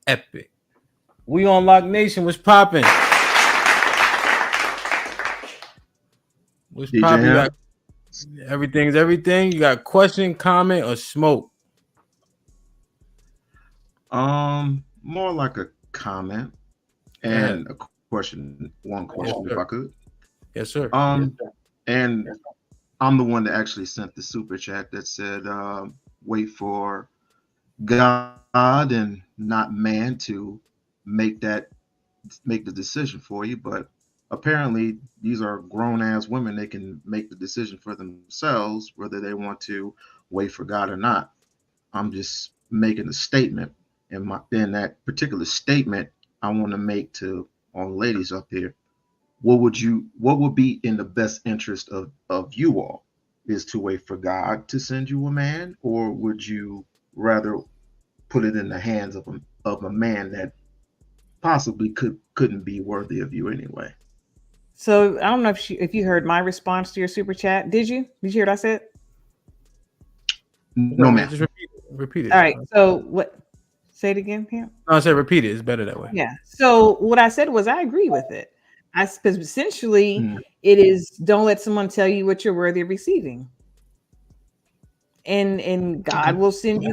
Epic. We on Lock Nation. What's popping? What's DJ popping? Hamp? Everything's everything. You got question, comment, or smoke? More like a comment and a question. One question, Yes, if I could. Yes, sir. And I'm the one that actually sent the super chat that said, "Wait for God and not man to make the decision for you." But apparently, these are grown ass women. They can make the decision for themselves whether they want to wait for God or not. I'm just making a statement, and in that particular statement, I want to make to all the ladies up here. What would be in the best interest of you all? Is to wait for God to send you a man, or would you rather put it in the hands of a man that possibly couldn't be worthy of you anyway? So I don't know if you heard my response to your super chat. Did you? Did you hear what I said? No, ma'am. Just repeat it. All right. So what? Say it again, Hamp. No, I said repeat it. It's better that way. Yeah. So what I said was I agree with it. Because essentially Mm. it is don't let someone tell you what you're worthy of receiving. And God will send you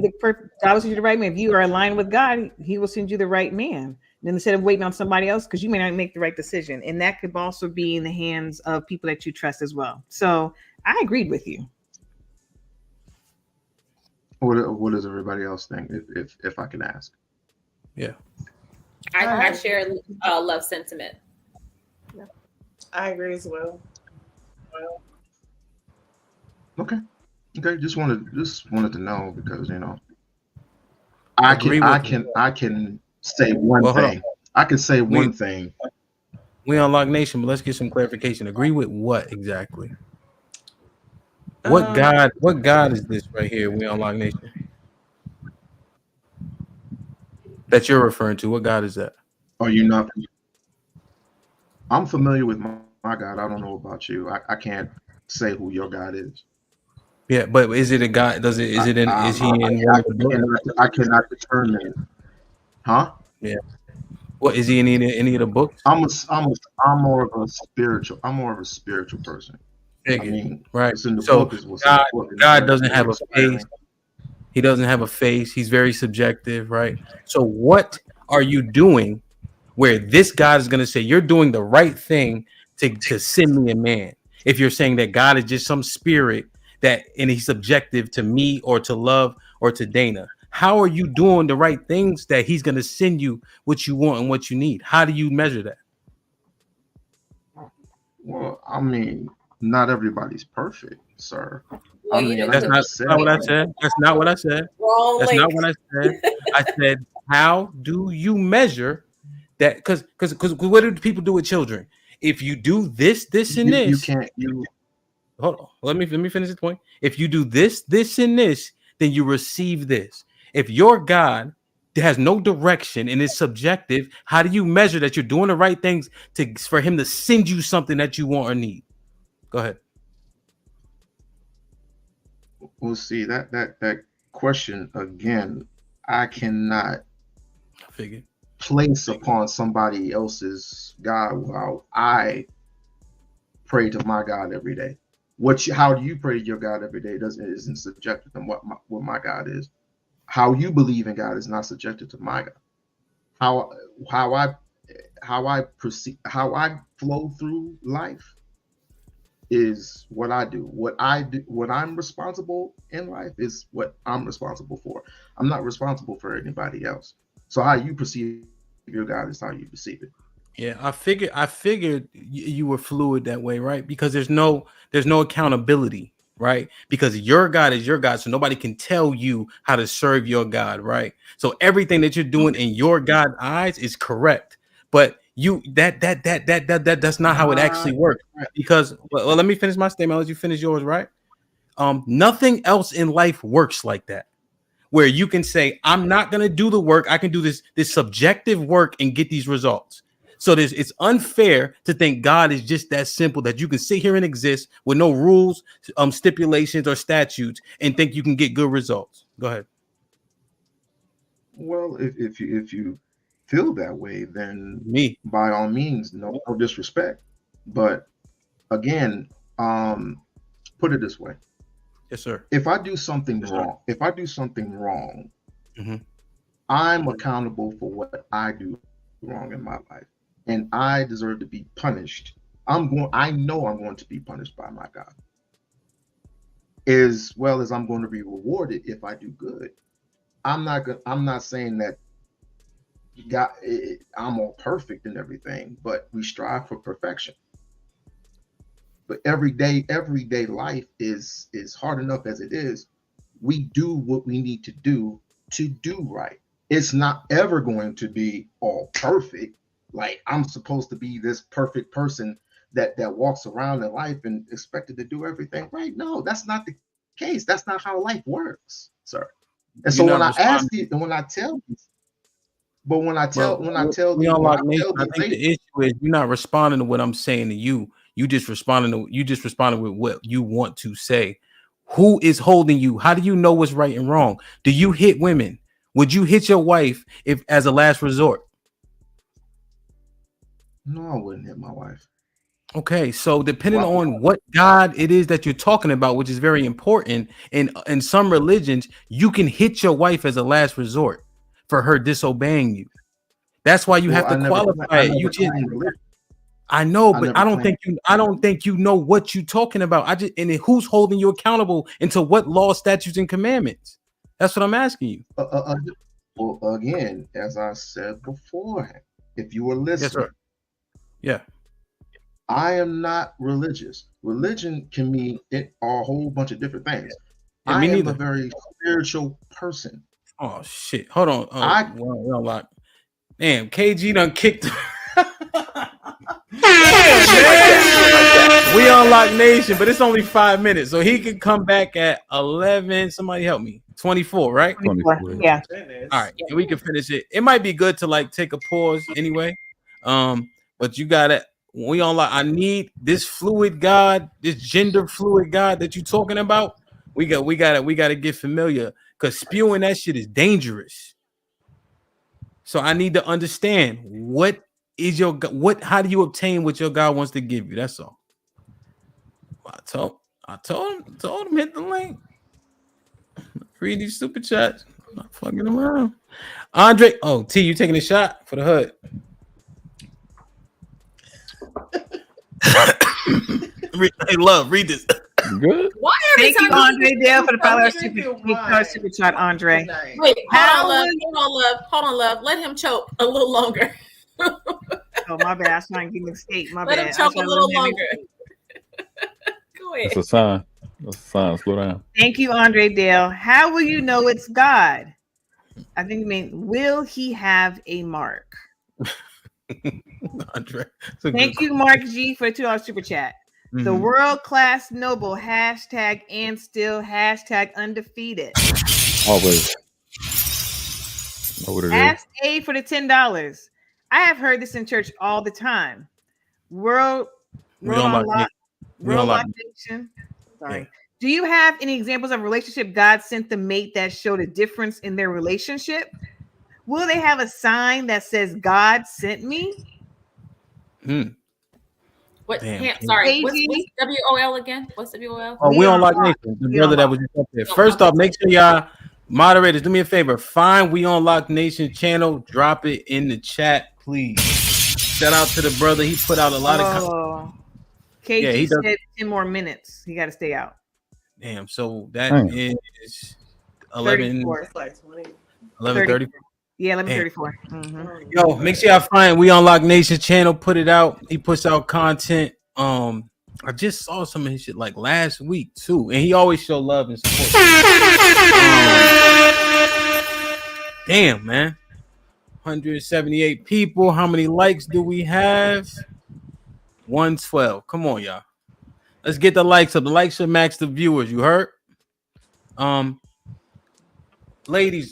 God will send you the right man. If you are aligned with God, He will send you the right man. And instead of waiting on somebody else, because you may not make the right decision, and that could also be in the hands of people that you trust as well. So I agreed with you. What does everybody else think? If I can ask. Yeah. I share love sentiment. I agree as well. Okay. Just wanted to know because I can say one thing. I can say one thing. We on Lock Nation, but let's get some clarification. Agree with what exactly? What God is this right here? We on Lock Nation that you're referring to. What God is that? Are you not? I'm familiar with my God. I don't know about you. I can't say who your God is. Yeah, but is it a God? Is he in one of the books? I cannot determine. Huh? Yeah. What is he in any of the books? I'm more of a spiritual person. I mean, right. It's in the So book is what's God, in the book. God doesn't have a face. He doesn't have a face. He's very subjective, right? So what are you doing where this God is going to say you're doing the right thing to send me a man? If you're saying that God is just some spirit and he's subjective to me or to Love or to Dana, how are you doing the right things that he's going to send you what you want and what you need? How do you measure that? Well, I mean, not everybody's perfect, sir. Well, That's not what I said. That's not what I said. That's not what I said. I said, how do you measure that? Because what do people do with children? If you do this, and this, you can't. Hold on. Let me finish this point. If you do this, and this, then you receive this. If your God has no direction and is subjective, how do you measure that you're doing the right things for him to send you something that you want or need? Go ahead. We'll see that question again. I cannot place upon somebody else's God while I pray to my God every day. How do you pray to your God every day isn't subjective to what my God is. How you believe in God is not subjective to my God. How I perceive, how I flow through life is what I do. What I'm responsible in life is what I'm responsible for. I'm not responsible for anybody else. So how you perceive your God is how you perceive it. Yeah, I figured you were fluid that way, right? Because there's no accountability, right? Because your God is your God, so nobody can tell you how to serve your God, right? So everything that you're doing in your God's eyes is correct, but that's not how it actually works. Because well, let me finish my statement. I'll let you finish yours, right? Nothing else in life works like that, where you can say, I'm not going to do the work. I can do this subjective work and get these results. So it's unfair to think God is just that simple, that you can sit here and exist with no rules, stipulations, or statutes and think you can get good results. Go ahead. Well, if you feel that way, then Me. by all means, no disrespect. But again, put it this way: Yes, sir. if I do something wrong, Mm-hmm. I'm accountable for what I do wrong in my life, and I deserve to be punished. I know I'm going to be punished by my God, as well as I'm going to be rewarded if I do good. I'm not saying that God, I'm all perfect and everything, but we strive for perfection. But everyday life is hard enough as it is. We do what we need to do right. It's not ever going to be all perfect. Like I'm supposed to be this perfect person that walks around in life and expected to do everything right. No, that's not the case. That's not how life works, sir. And so You're when not I ask responding. you, and when I tell you, but But we when unlock I nation. tell I these think the ladies, issue is you're not responding to what I'm saying to you. You just responding with what you want to say. Who is holding you? How do you know what's right and wrong? Do you hit women? Would you hit your wife if as a last resort? no, I wouldn't hit my wife. Okay, so depending Why? on what God it is that you're talking about, which is very important, in some religions, you can hit your wife as a last resort for her disobeying you. That's why you Well, have to qualify I it. You never just claimed religion. I know, I but never claimed. I don't think you know what you're talking about. I just and then who's holding you accountable into what law, statutes, and commandments? That's what I'm asking you. Uh, uh, uh, well, again, as I said beforehand, if you were Yes, listening, sir. Yeah. I am not religious. Religion can mean a whole bunch of different things. Yeah, I me am a neither. very spiritual person. Oh shit. Hold on. Oh, I well, we unlocked. Damn, KG done kicked. We unlock nation, but it's only 5 minutes, so he can come back at 11. Somebody help me. 24, right? 24. Yeah. All right, and we can finish it. It might be good to like take a pause anyway. But you gotta we unlock. I need this fluid God, this gender fluid God that you talking about. We gotta get familiar because spewing that shit is dangerous. So I need to understand what is your what how do you obtain what your God wants to give you? That's all. I told him hit the link. Read these super chats. I'm not fucking around. Andre, oh T, you taking a shot for the hood? Hey, love, read this. Good. Why every Thank you, time Andre Dale, for the $5 Thank you, super why? super chat, Andre. Tonight. Wait, How hold on, love. would- Hold on, love. Let him choke a little longer. Oh, my bad. I was trying to give him a steak. My Let bad. him choke a little Go longer. Go ahead. It's a sign. That's a sign. Slow down. Thank you, Andre Dale. How will you know it's God? I think you mean, will he have a mark? Andre, Thank you, Mark G, for the $2 super chat. Mm-hmm. The world class noble hashtag and still hashtag undefeated. Always. Know what it is. Ask A for the $10. I have heard this in church all the time. World Unlock Nation. Sorry. Yeah. Do you have any examples of relationship God sent the mate that showed a difference in their relationship? Will they have a sign that says God sent me? What? Damn. Sorry. What's KG? WOL again? What's WOL? Oh, we unlock nation. The brother that was just up there. First off, make sure y'all moderators do me a favor. Find We Unlock Nation channel. Drop it in the chat, please. Shout out to the brother. He put out a lot of. KG Yeah, he does. said 10 more minutes. He got to stay out. Damn. So that Damn. is 11. 34. It's like 20. 11:30. Yeah, 11:34. Mhm. Yo, make sure y'all find We Unlock Nation channel. Put it out. He puts out content. I just saw some of his shit like last week too, and he always show love and support. Damn, man. 178 people. How many likes do we have? 112. Come on, y'all. Let's get the likes up. The likes should match the viewers. You heard? Ladies,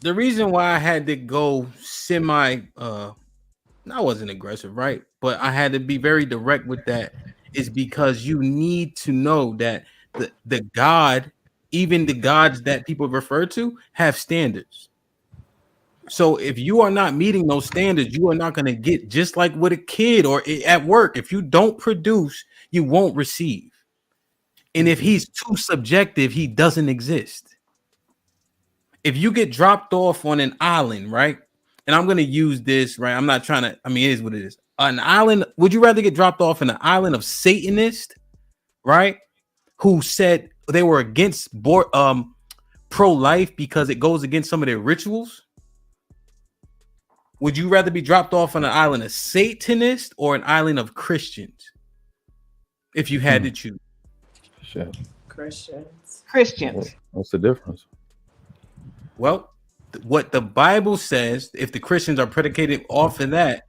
the reason why I had to go I wasn't aggressive, right? But I had to be very direct with that is because you need to know that the God, even the gods that people refer to, have standards. So if you are not meeting those standards, you are not going to get, just like with a kid or at work. If you don't produce, you won't receive. And if he's too subjective, he doesn't exist. If you get dropped off on an island, right? And I'm going to use this, right? I'm not trying to, I mean, it is what it is. An island, would you rather get dropped off in an island of Satanists, right? Who said they were against pro-life because it goes against some of their rituals? Would you rather be dropped off on an island of Satanists or an island of Christians? If you had to choose. Shit. Christians. What's the difference? Well, what the Bible says, if the Christians are predicated off of that,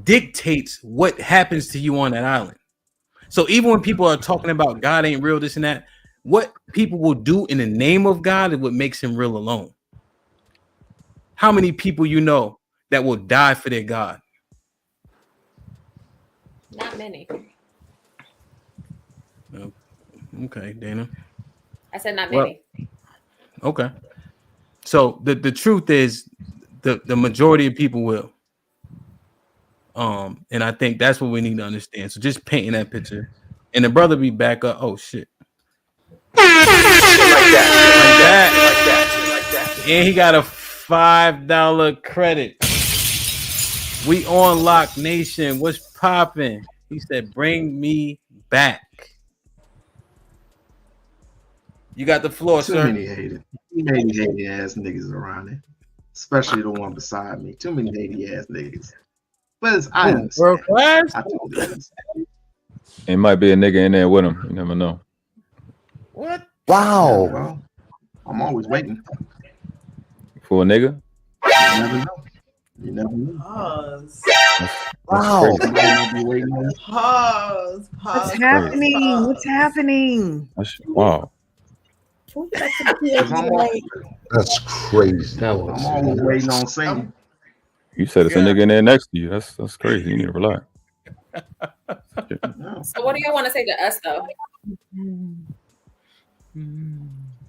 dictates what happens to you on that island. So even when people are talking about God ain't real, this and that, what people will do in the name of God is what makes him real alone. How many people you know that will die for their God? Not many. Okay, Dana. I said not Well, many. okay. So the truth is the majority of people will. And I think that's what we need to understand. So just painting that picture. And the brother be back up. Oh shit. Like that. And he got a $5 credit. We on Lock Nation. What's popping? He said, bring me back. You got the floor, Too sir. many hated ass niggas around it, especially the one beside me. Too many hated ass niggas. But it's, I understand. World class? I totally understand. It might be a nigga in there with him. You never know. What? Wow. Well, I'm always waiting. For a nigga? You never know. You never know. Pause. Wow. Somebody might be waiting on you. Pause. What's Pause. happening? Pause. What's happening? Wow. 'Cause That's crazy. I'm always waiting on Satan. You said it's a nigga in there next to you. That's crazy. You need to relax. Yeah. So what do y'all want to say to us though?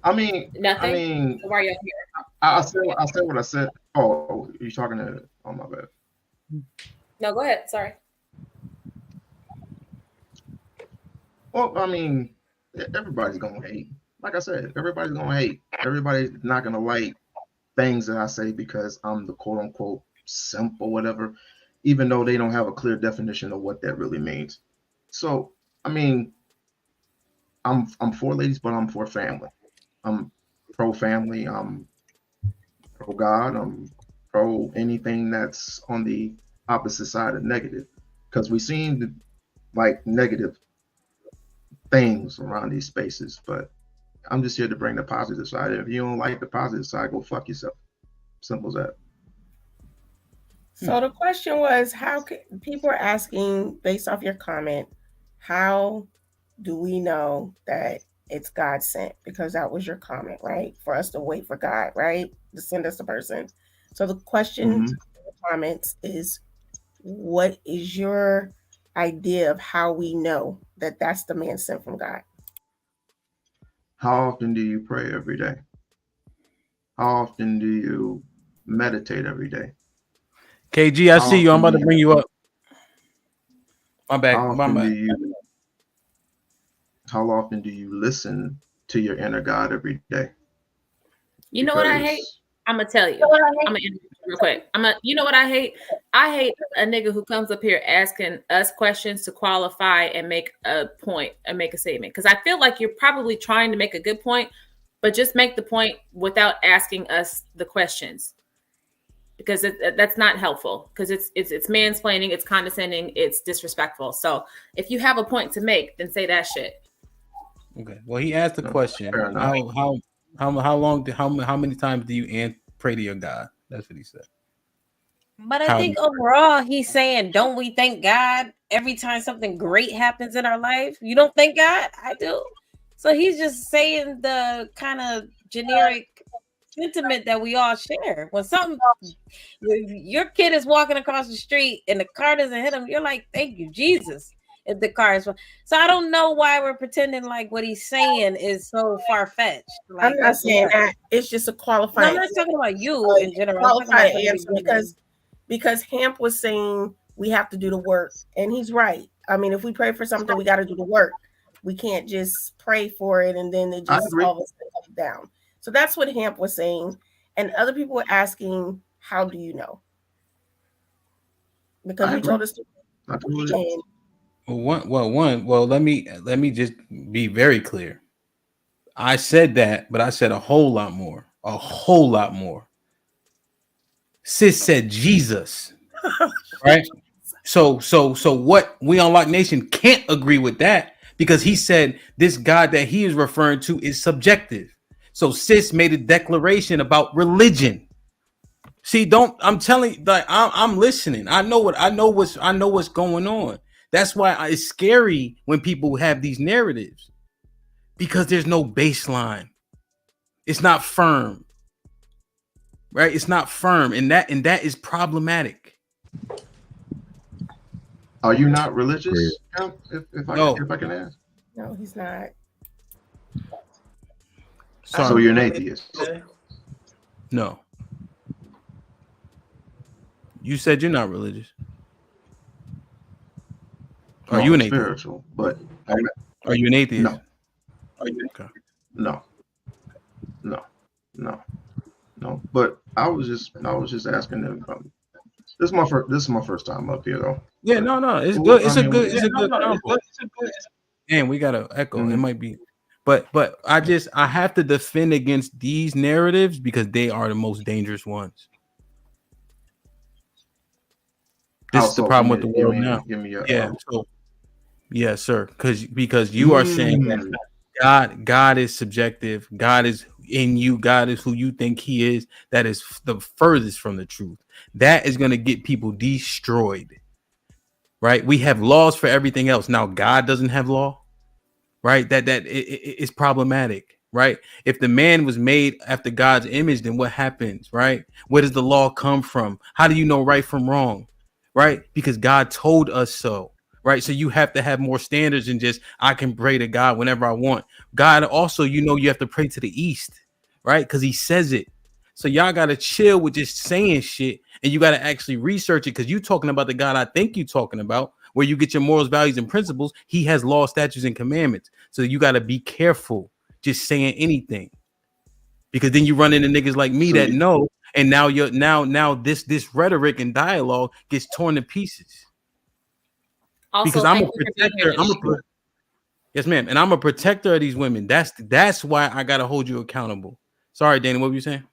I mean, Nothing. So why are y'all here? I said what I said. Oh, you talking to? Oh my bad. No, go ahead. Sorry. Well, I mean, everybody's gonna hate. Like I said, everybody's gonna hate. Everybody's not gonna like things that I say because I'm the quote unquote simp or whatever, even though they don't have a clear definition of what that really means. So, I mean, I'm for ladies, but I'm for family. I'm pro family. I'm pro God. I'm pro anything that's on the opposite side of negative, because we seem like negative things around these spaces, but I'm just here to bring the positive side. If you don't like the positive side, go fuck yourself. Simple as that. So the question was, how can people are asking based off your comment, how do we know that it's God sent? Because that was your comment, right? For us to wait for God, right? To send us a person. So the question in the comments is, what is your idea of how we know that that's the man sent from God? How often do you pray every day? How often do you meditate every day? KG, I see you. I'm about to bring you up. My bad. How often do you listen to your inner God every day? You know what I hate? I'm gonna tell you. I'm gonna real quick. You know what I hate? I hate a nigga who comes up here asking us questions to qualify and make a point and make a statement. Because I feel like you're probably trying to make a good point, but just make the point without asking us the questions. Because that's not helpful. Because it's mansplaining, it's condescending, it's disrespectful. So if you have a point to make, then say that shit. Okay. Well, he asked the question. How many times do you pray to your God? That's what he said. But I think overall he's saying, don't we thank God every time something great happens in our life? You don't thank God? I do. So he's just saying the kind of generic sentiment that we all share. When your kid is walking across the street and the car doesn't hit him, you're like, thank you, Jesus. if the car is. So I don't know why we're pretending like what he's saying is so far fetched. Like, I'm not saying that. It's just a qualified. No, I'm not talking about you in general. Qualified answer because Hamp was saying we have to do the work, and he's right. I mean, if we pray for something, we got to do the work. We can't just pray for it and then it just all of a sudden comes down. So that's what Hamp was saying, and other people were asking, "How do you know?" Because you told us to. Well, let me just be very clear. I said that, but I said a whole lot more. A whole lot more. Sis said Jesus, right? So what we Unlocked Nation can't agree with that because he said this God that he is referring to is subjective. So sis made a declaration about religion. See, I'm telling you, like I'm listening. I know what's going on. That's why it's scary when people have these narratives because there's no baseline. It's not firm. Right? It's not firm, and that is problematic. Are you not religious? If I can ask. No, he's not. Sorry. So you're an atheist? No. You said you're not religious. Are you an atheist? Spiritual, but are you an atheist? No. Are you okay? No. But I was just asking them. This is my first time up here, though. Yeah, no, it's good. It's a good combo. And we got an echo. Mm-hmm. It might be, but I have to defend against these narratives because they are the most dangerous ones. This is the problem with the world now. Yeah, sir. Because you are saying that God is subjective. God is in you. God is who you think he is. That is the furthest from the truth. That is going to get people destroyed. Right? We have laws for everything else. Now God doesn't have law. Right? That is problematic. Right? If the man was made after God's image, then what happens? Right? Where does the law come from? How do you know right from wrong? Right? Because God told us so. Right. So you have to have more standards than just I can pray to God whenever I want. God also, you have to pray to the east. Right. Because he says it. So y'all got to chill with just saying shit. And you got to actually research it because you talking about the God I think you're talking about, where you get your morals, values and principles. He has law, statutes and commandments. So you got to be careful just saying anything, because then you run into niggas like me that know. And now this rhetoric and dialogue gets torn to pieces. Also, because I'm a protector. Yes, ma'am. And I'm a protector of these women. That's why I gotta hold you accountable. Sorry, Dana, what were you saying?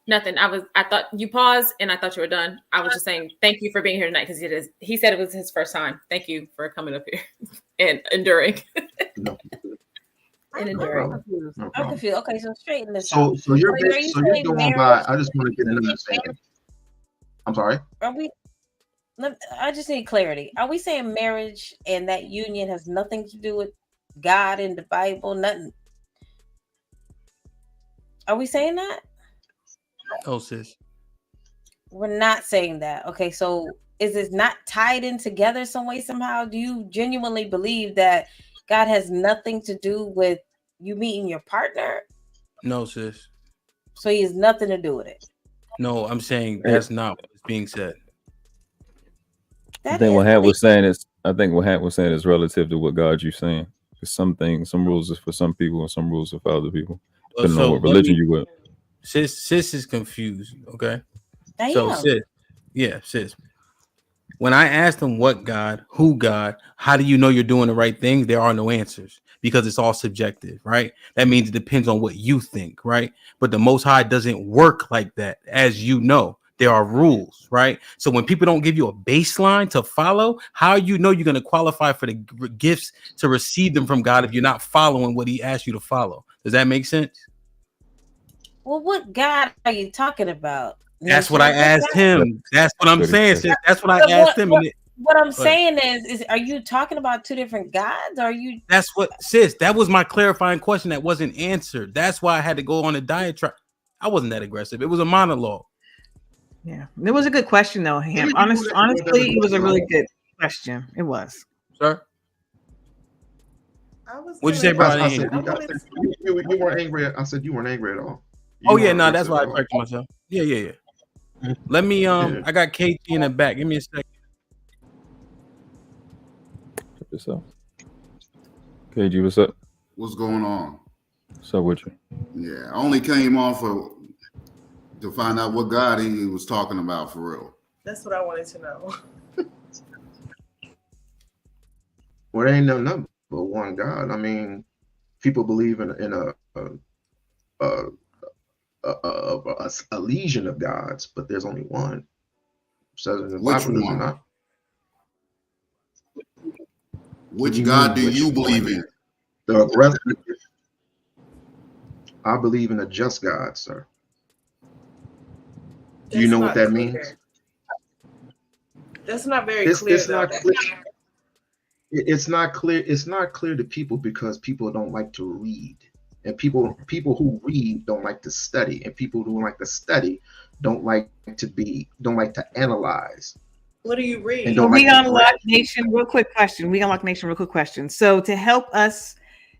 Nothing. I thought you paused and I thought you were done. I was just saying thank you for being here tonight because he said it was his first time. Thank you for coming up here and enduring. No. And enduring. I'm confused. Okay, so straighten this out. So you're going by. I just want to get an understanding. I'm sorry. I just need clarity. Are we saying marriage and that union has nothing to do with God and the Bible? Nothing. Are we saying that? Oh, sis. We're not saying that. Okay, so is this not tied in together some way, somehow? Do you genuinely believe that God has nothing to do with you meeting your partner? No, sis. So he has nothing to do with it? No, I'm saying that's not what's being said. I think what Hamp was saying is relative to what God you're saying. Because some rules are for some people and some rules are for other people. Depending on what religion you with. Sis is confused. Okay. Sis. When I asked them what God, who God, how do you know you're doing the right things? There are no answers because it's all subjective, right? That means it depends on what you think, right? But the Most High doesn't work like that, as you know. There are rules, right? So when people don't give you a baseline to follow, how you know you're going to qualify for the gifts to receive them from God if you're not following what he asked you to follow? Does that make sense? Well, what God are you talking about? That's what I asked him. That's what I'm saying. That's what I asked him. What I'm saying is, are you talking about two different gods? Or are you? That's what, sis. That was my clarifying question that wasn't answered. That's why I had to go on a diatribe. I wasn't that aggressive. It was a monologue. Yeah, it was a good question though, Hamp. Honestly, it was a really good question. It was. sir? What'd you say, bro? I said you weren't angry. I said you weren't angry at all. Oh yeah, no, that's why I corrected myself. Yeah. Let me I got KG in the back. Give me a second. Check this out. KG, what's up? What's going on? What's up with you? Yeah, I only came on to find out what God he was talking about for real. That's what I wanted to know. Well, there ain't no number but one God. I mean, people believe in a legion of gods, but there's only one. It says in the Which Bible, one? not. Which God do you believe in? I believe in a just God, sir. Do you know what that means? That's not very clear. It's not clear. It's not clear. It's not clear to people because people don't like to read, and people who read don't like to study, and people who like to study don't like to analyze. What do you read? We Unlock Nation. Real quick question. So to help us,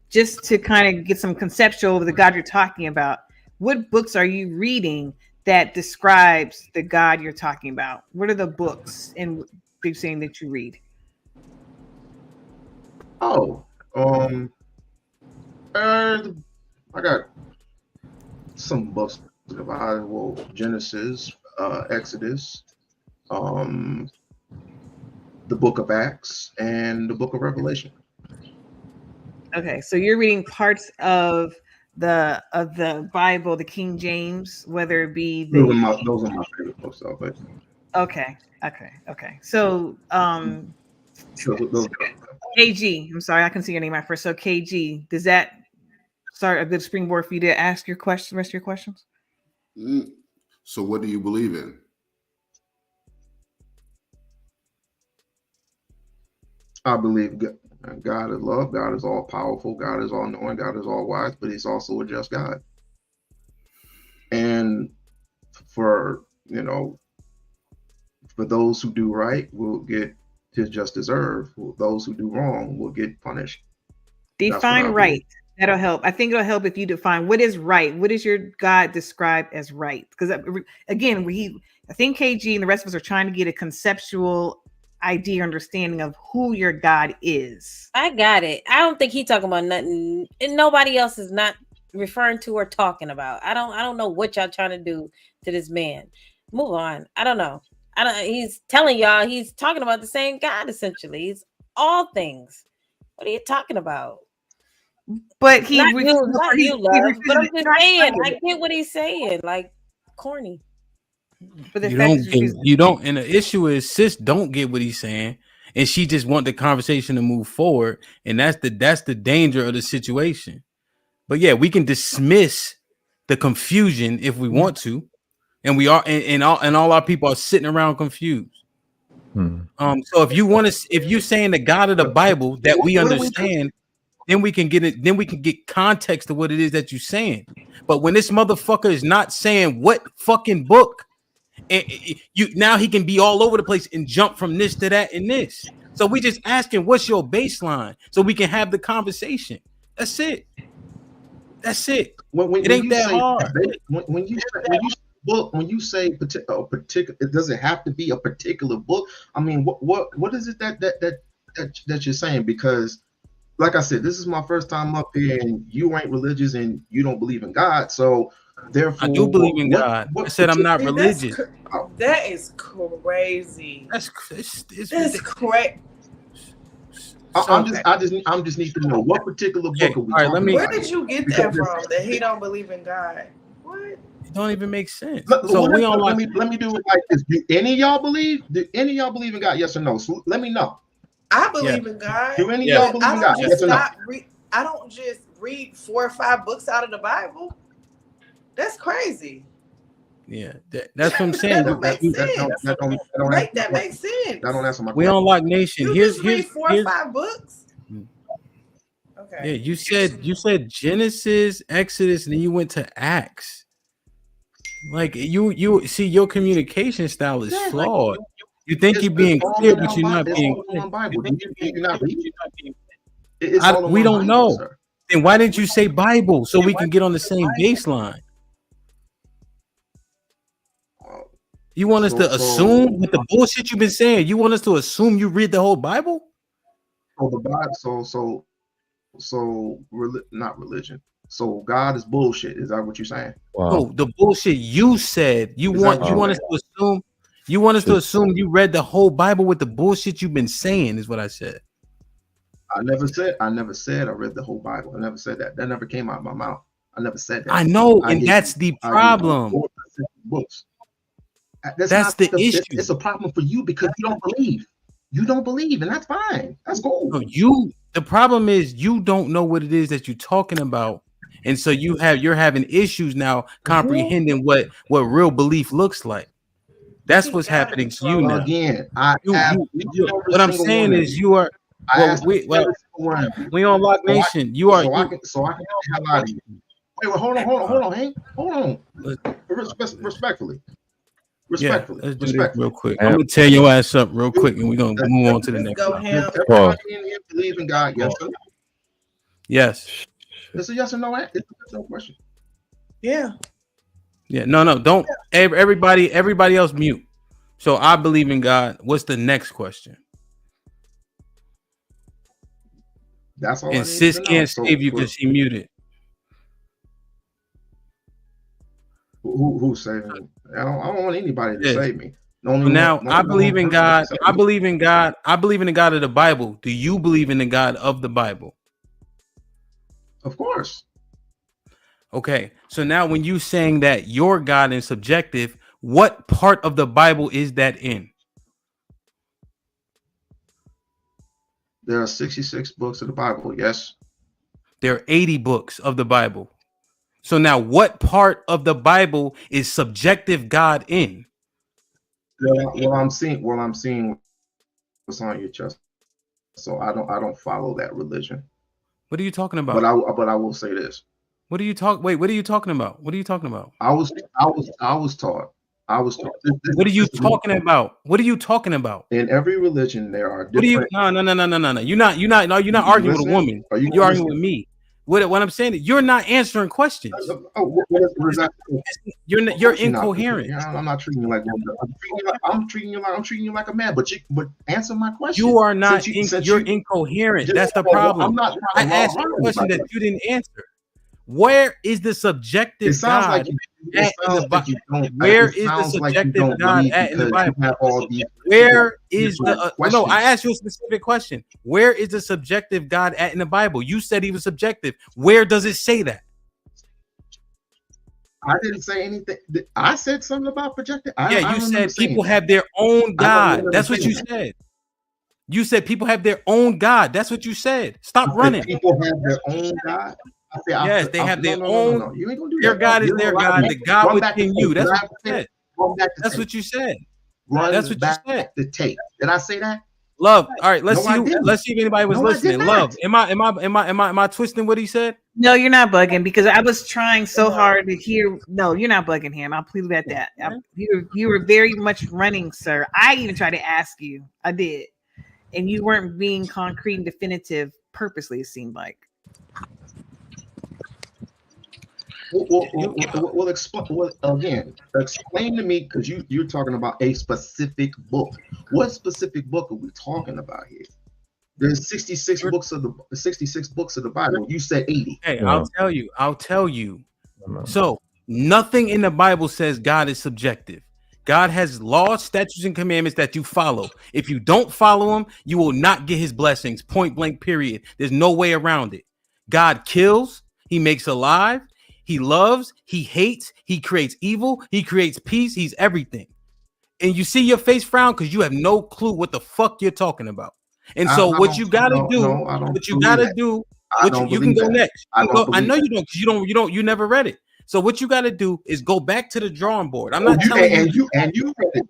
just to kind of get some conceptual of the God you're talking about, what books are you reading that describes the God you're talking about? What are the books and you're saying that you read? I got some books in the Bible: Genesis, Exodus, the Book of Acts, and the Book of Revelation. Okay, so you're reading parts of the Bible, the King James, whether it be those are my favorite books, though. But okay. So KG, I'm sorry, I can see your name at first. So KG, does that start a good springboard for you to ask your question, rest of your questions? So what do you believe in? I believe God is love. God is all powerful. God is all knowing. God is all wise, but he's also a just God. And for those who do right will get his just deserve. Those who do wrong will get punished. Define right. That'll help. I think it'll help if you define what is right. What is your God described as right? Because again, I think KG and the rest of us are trying to get a conceptual idea, understanding of who your God is. I got it. I don't think he's talking about nothing, and nobody else is not referring to or talking about. I don't know what y'all trying to do to this man. Move on. I don't know. He's telling y'all he's talking about the same God essentially. He's all things. What are you talking about? But But I'm just saying, I get what he's saying. Like corny. But you don't, and the issue is sis don't get what he's saying, and she just want the conversation to move forward, and that's the danger of the situation. But yeah, we can dismiss the confusion if we want to, and we are, and all our people are sitting around confused. So if you're saying the God of the Bible that we understand, then we can get it. Then we can get context to what it is that you're saying. But when this motherfucker is not saying what fucking book, and now he can be all over the place and jump from this to that and this. So we just asking, what's your baseline, so we can have the conversation. That's it. It ain't that hard. When you say particular, it doesn't have to be a particular book. I mean, what is it that you're saying? Because, like I said, this is my first time up here, and you ain't religious and you don't believe in God. So therefore, I do believe in God. I said I'm not religious. That is crazy. That's crazy. I just need to know what particular book are we talking about. Where did you get that from? That he don't believe in God? What? It don't even make sense. Let me do it like this. Do any of y'all believe in God? Yes or no? So let me know. I believe in God. Do any of y'all believe in God? Yes or no? I don't just read 4 or 5 books out of the Bible. That's crazy. Yeah, that's what I'm saying. That don't make sense. That don't answer my question. We Unlock Nation. Here's read 4 or 5 books. Okay. Yeah, you said Genesis, Exodus, and then you went to Acts. Like you see, your communication style is flawed. You think you're being clear, but you're not being clear. Bible. Do you not read? We don't know. Sir. Then why didn't you say Bible so we can get on the same baseline? You want us to assume with the bullshit you've been saying? You want us to assume you read the whole Bible? So the Bible, not religion. So God is bullshit. Is that what you're saying? Wow. No, the bullshit you said. You want us to assume. You want us to assume you read the whole Bible with the bullshit you've been saying, is what I said. I never said I read the whole Bible. I never said that. That never came out of my mouth. I never said that. I know, and that's the problem. Books. That's the issue. It's a problem for you because you don't believe. You don't believe, and that's fine. That's cool. No, the problem is you don't know what it is that you're talking about, and so you're having issues now comprehending what real belief looks like. That's what's happening to you now. Again, what I'm saying is you are. We on Lock Nation. You are. So I can hell out of you. Wait, hold on, Hank. Hold on. Respectfully. Yeah, let's do this real quick. I'm gonna tear your ass up real quick, and we're gonna move on to the next one. Everybody in here believe in God, yes or no? Yes. It's a yes or no answer. It's no question. Yeah. Yeah. No. Don't. Everybody else mute. So I believe in God. What's the next question? That's all. And Sis can't save you because she muted. Who's saving me? I don't want anybody to save me. I believe in God. I believe in God. I believe in the God of the Bible. Do you believe in the God of the Bible? Of course. Okay. So now when you saying that your God is subjective, what part of the Bible is that in? There are 66 books of the Bible. Yes. There are 80 books of the Bible. So now what part of the Bible is subjective God in? Well, I'm seeing what's on your chest. So I don't follow that religion. What are you talking about? But I will say this. What are you talking about? What are you talking about? I was taught. What are you talking about? What are you talking about? In every religion there are different. No. You're not arguing with a woman. You're arguing with me. What I'm saying is you're not answering questions. You're incoherent. I'm not treating you like one. I'm treating you like a man. But answer my question. You are not. You're incoherent. That's the problem. I asked you a question that you didn't answer. Where is the subjective God? Where is the subjective God at in the Bible? Where is the no? I asked you a specific question. Where is the subjective God at in the Bible? You said he was subjective. Where does it say that? I didn't say anything. I said something about projective. You said people have their own God. That's what you said. You said people have their own God. That's what you said. Stop running. People have their own God. Yes, they have their own. No. You ain't gonna do their God is their God. The God within you. That's what you said. That's what you said. That's what you said. The tape. Did I say that? Love. All right. Let's see if anybody was listening. Love. Am I twisting what he said? No, you're not bugging because I was trying so hard to hear. No, you're not bugging him. I'll plead at that. You were very much running, sir. I even tried to ask you. I did, and you weren't being concrete and definitive purposely. It seemed like. Well, explain to me because you're talking about a specific book. What specific book are we talking about here? There's 66 books of the Bible. You said 80. Hey, I'll tell you. So nothing in the Bible says God is subjective. God has laws, statutes, and commandments that you follow. If you don't follow them, you will not get his blessings. Point blank, period. There's no way around it. God kills, he makes alive. He loves, he hates, he creates evil, he creates peace, he's everything. And you see your face frown because you have no clue what the fuck you're talking about. And so what you gotta do, you can go next. I know you don't, because you never read it. So what you gotta do is go back to the drawing board. I'm not telling you read it.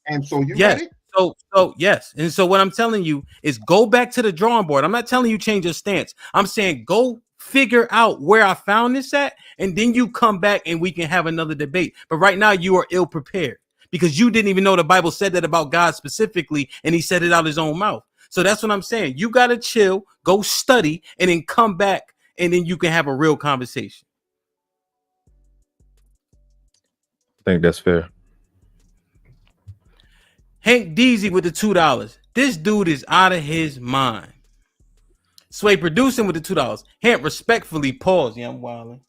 And so you read it? So yes. And so what I'm telling you is go back to the drawing board. I'm not telling you change your stance. I'm saying go figure out where I found this at, and then you come back and we can have another debate. But right now you are ill prepared because you didn't even know the Bible said that about God specifically, and he said it out his own mouth. So that's what I'm saying. You got to chill, go study, and then come back, and then you can have a real conversation. I think that's fair. Hank Deasy with the $2. This dude is out of his mind. Sway producing with the $2. Hamp respectfully pause. Yeah, I'm wilding.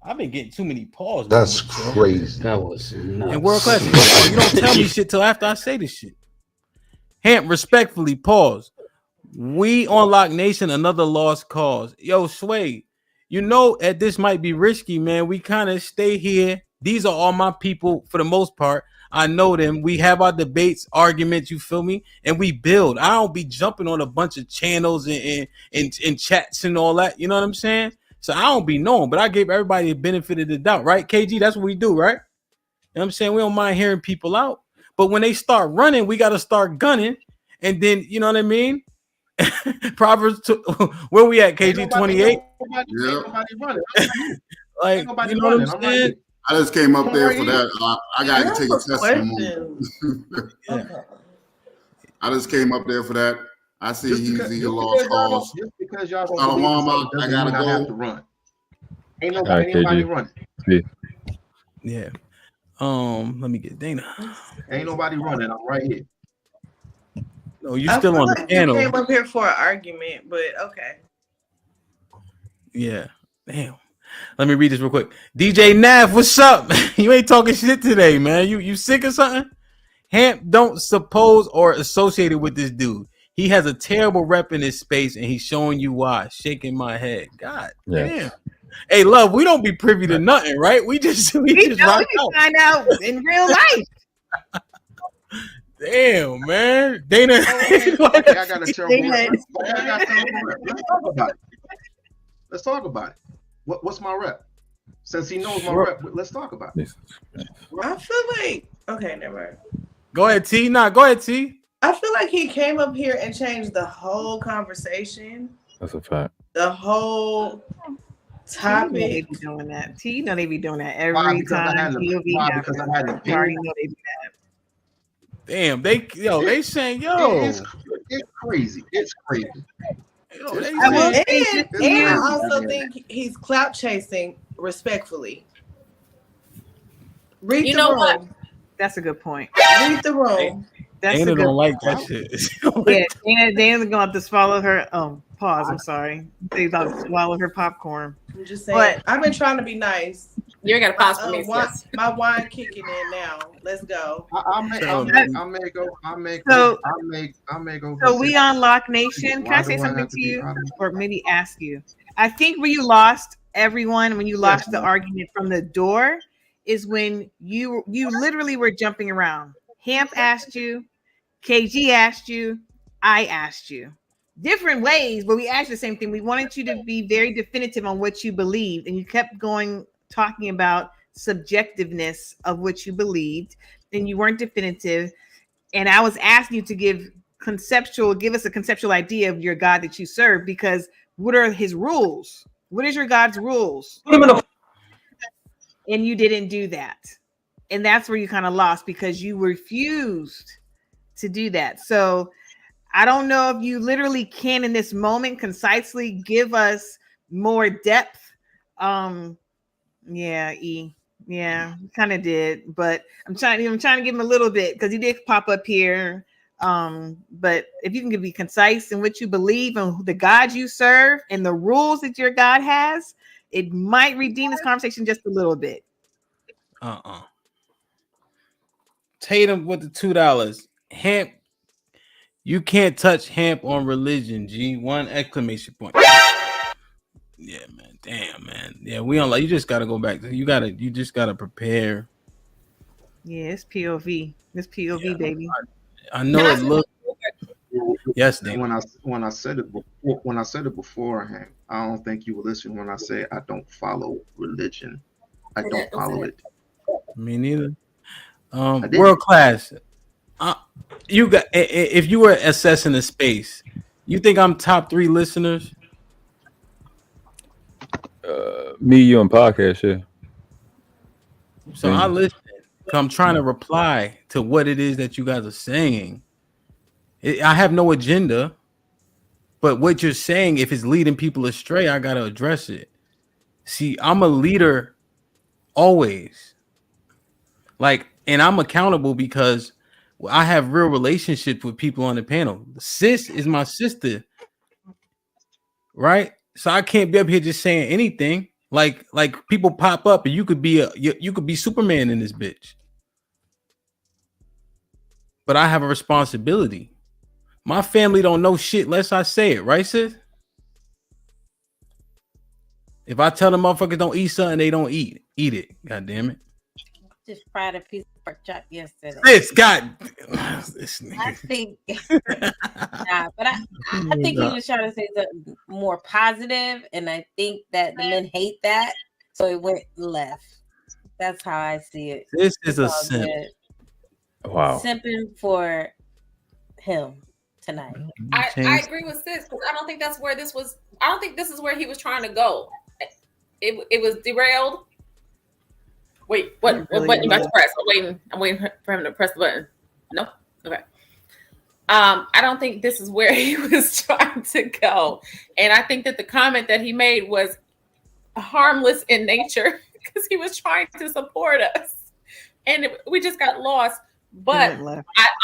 I've been getting too many pauses. That's crazy. That was nuts. And world class. You don't tell me shit till after I say this shit. Hamp respectfully pause. We on Lock Nation, another lost cause. Yo, Sway, you know that this might be risky, man. We kind of stay here. These are all my people for the most part. I know them. We have our debates, arguments, you feel me? And we build. I don't be jumping on a bunch of channels and chats and all that. You know what I'm saying? So I don't be known, but I gave everybody the benefit of the doubt, right? KG, that's what we do, right? You know what I'm saying? We don't mind hearing people out. But when they start running, we got to start gunning. And then, you know what I mean? Proverbs, where we at, KG? 28? Nobody running. Like, you know what I'm saying? I just came up there for that. I got to take a testimony. I just came up there for that. I see he's a lost cause. Just because y'all don't I gotta go. Have to run. Ain't nobody running. Yeah. Let me get Dana. Ain't nobody running. I'm right here. No, you still on the panel. You came up here for an argument, but okay. Yeah. Damn. Let me read this real quick. DJ Nav, what's up? You ain't talking shit today, man. You sick or something? Hamp don't suppose or associated with this dude. He has a terrible rep in his space, and he's showing you why. Shaking my head. God damn. Hey, love, we don't be privy to nothing, right? We just rock out. Find out in real life. Damn, man. Dana. I got to tell you. Let's talk about it. What's my rep? Since he knows my rep, let's talk about it. I feel like never mind. Go ahead, T. Go ahead, T. I feel like he came up here and changed the whole conversation. That's a fact. The whole topic. They be doing that. T, they be doing that every time. Because I had to already know they do that. Damn, they saying, it's crazy. It's crazy. I also think he's clout chasing respectfully. Read the room. What? That's a good point. Read the room. That's Dana a good don't like point. that shit. Yeah, Dana's going to have to swallow her. Pause. I'm sorry. She's about to swallow her popcorn. I'm just saying. I've been trying to be nice. You're gonna pause for me. My wine kicking in now. Let's go. I may go. So we on Lock Nation. Can I say something to you, or maybe ask you? I think where you lost everyone, when you lost the argument from the door, is when you literally were jumping around. Hamp asked you, KG asked you, I asked you. Different ways, but we asked the same thing. We wanted you to be very definitive on what you believed, and you kept talking about subjectiveness of what you believed, and you weren't definitive. And I was asking you to give us a conceptual idea of your God that you serve, because what are his rules? What is your God's rules? And you didn't do that. And that's where you kind of lost, because you refused to do that. So I don't know if you literally can in this moment concisely give us more depth. Yeah, kind of did, but I'm trying to give him a little bit, because he did pop up here. But if you can be concise in what you believe and the God you serve and the rules that your God has, it might redeem this conversation just a little bit. Tatum with the $2. Hamp, you can't touch Hamp on religion. G, 1 exclamation point. Yeah, man. Damn, man. Yeah, we don't you just gotta go back. You just gotta prepare. Yeah, it's POV. It's POV, baby. I know it looks. Yes, Dan. When I said it beforehand, I don't think you were listening when I said I don't follow religion. I don't follow it. Me neither. World class. You got, if you were assessing the space, you think I'm top 3 listeners? Me, you, and podcast, yeah. So I listen. I'm trying to reply to what it is that you guys are saying. I have no agenda, but what you're saying, if it's leading people astray, I gotta address it. See, I'm a leader always. Like, and I'm accountable because I have real relationships with people on the panel. Sis is my sister, right? So I can't be up here just saying anything. Like people pop up and you could be Superman in this bitch. But I have a responsibility. My family don't know shit unless I say it, right, sis? If I tell them motherfuckers don't eat something, they don't eat it. God damn it. Just fried a piece of pork chop yesterday. Sis, God. I think, but I think he was trying to say something more positive, and I think that the men hate that, so it went left. That's how I see it. This is a simp. Good. Wow. Simping for him tonight. I agree with sis because I don't think that's where this was. I don't think this is where he was trying to go. It was derailed. Wait, what button you about to press? I'm waiting for him to press the button. No? Okay. I don't think this is where he was trying to go. And I think that the comment that he made was harmless in nature because he was trying to support us. And we just got lost. But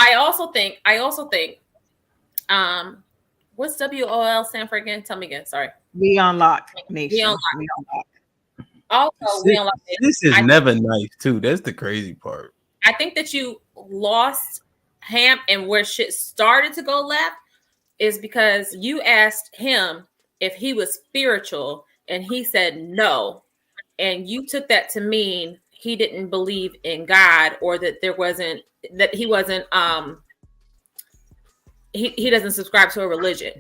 I also think what's WOL stand for again? Tell me again. Sorry. We unlock nation. We unlock. Also, this is never nice too. That's the crazy part. I think that you lost Hamp, and where shit started to go left is because you asked him if he was spiritual, and he said no, and you took that to mean he didn't believe in God, or that he wasn't he doesn't subscribe to a religion.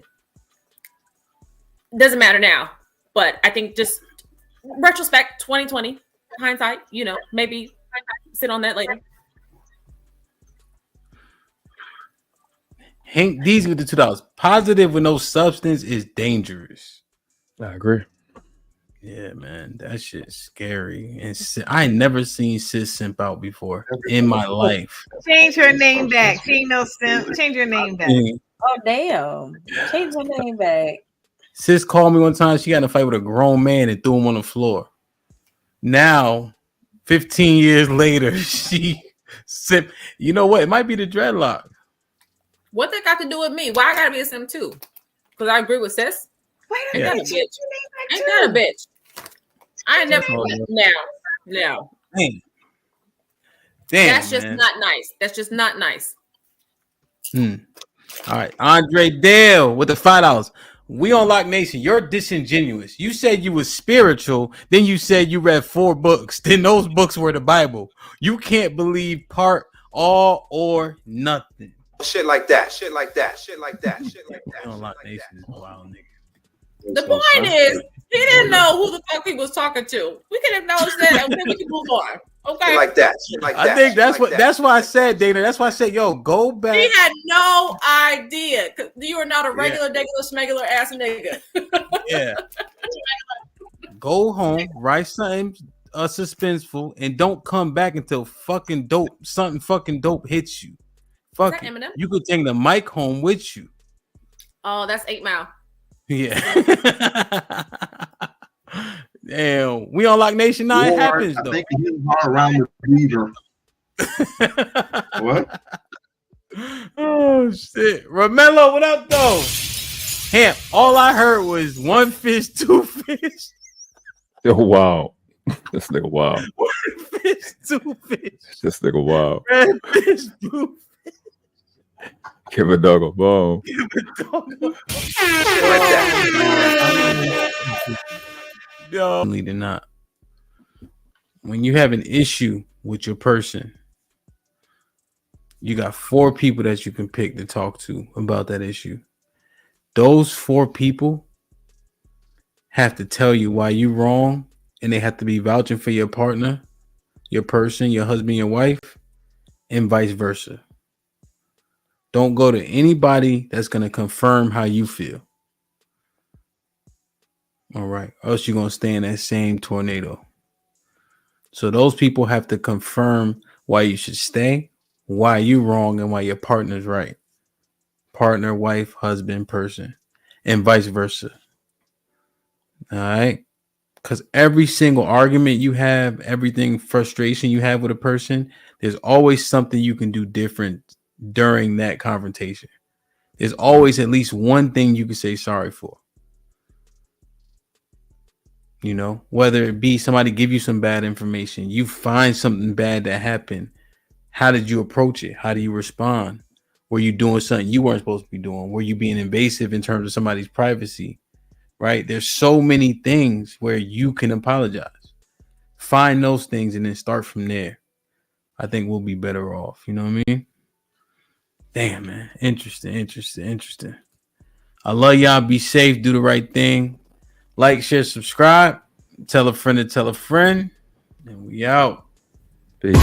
Doesn't matter now, but I think just retrospect 2020 hindsight, maybe sit on that later. Hank, these with the $2. Positive with no substance is dangerous. I agree. Yeah, man, that shit's scary. And I ain't never seen sis simp out before in my life. Change her name back. She ain't no simp. Change her name back. Oh damn! Change her name back. Sis called me one time. She got in a fight with a grown man and threw him on the floor. Now, 15 years later, she simp. You know what? It might be the dreadlock. What that got to do with me? Why I gotta be a simp too? Because I agree with sis. Wait a minute, bitch. Ain't that a bitch? I ain't never now. Damn, that's just man. not nice. That's just not nice. All right, Andre Dale with the $5. We on Lock Nation. You're disingenuous. You said you was spiritual, then you said you read 4 books. Then those books were the Bible. You can't believe part, all, or nothing. Shit like that. Shit like that. We on Lock Nation is wild, nigga. The point is, he didn't know who the fuck he was talking to. We can acknowledge that, and then we can move on. Okay. Shit like that. I think that's why I said, Dana. That's why I said, yo, go back. He had no idea. You are not a regular, smuggler ass nigga. Yeah. Go home, write something suspenseful, and don't come back until something fucking dope hits you. Fuck it. You could take the mic home with you. Oh, that's 8 Mile. Yeah. Damn, we on Lock Nation now. It happens though. I think he was around the beaver. What? Oh shit, Romello, what up though? Hamp, all I heard was 1 fish, 2 fish. Oh wow, this nigga wild. 1 fish, 2 fish. This nigga wild. Red fish, 2 fish. Give a dog a bone. Give a dog a bone. Yo, they're not. When you have an issue with your person, you got 4 people that you can pick to talk to about that issue. Those 4 people have to tell you why you're wrong, and they have to be vouching for your partner, your person, your husband, your wife, and vice versa. Don't go to anybody that's going to confirm how you feel. All right. Or else you're going to stay in that same tornado. So those people have to confirm why you should stay, why you wrong, and why your partner's right. Partner, wife, husband, person, and vice versa. All right. Because every single argument you have, everything frustration you have with a person, there's always something you can do different during that confrontation. There's always at least one thing you can say sorry for. You know, whether it be somebody give you some bad information, you find something bad that happened. How did you approach it? How do you respond? Were you doing something you weren't supposed to be doing? Were you being invasive in terms of somebody's privacy? Right? There's so many things where you can apologize. Find those things and then start from there. I think we'll be better off. You know what I mean? Damn, man. Interesting. I love y'all. Be safe. Do the right thing. Like, share, subscribe. Tell a friend to tell a friend. And we out. Peace.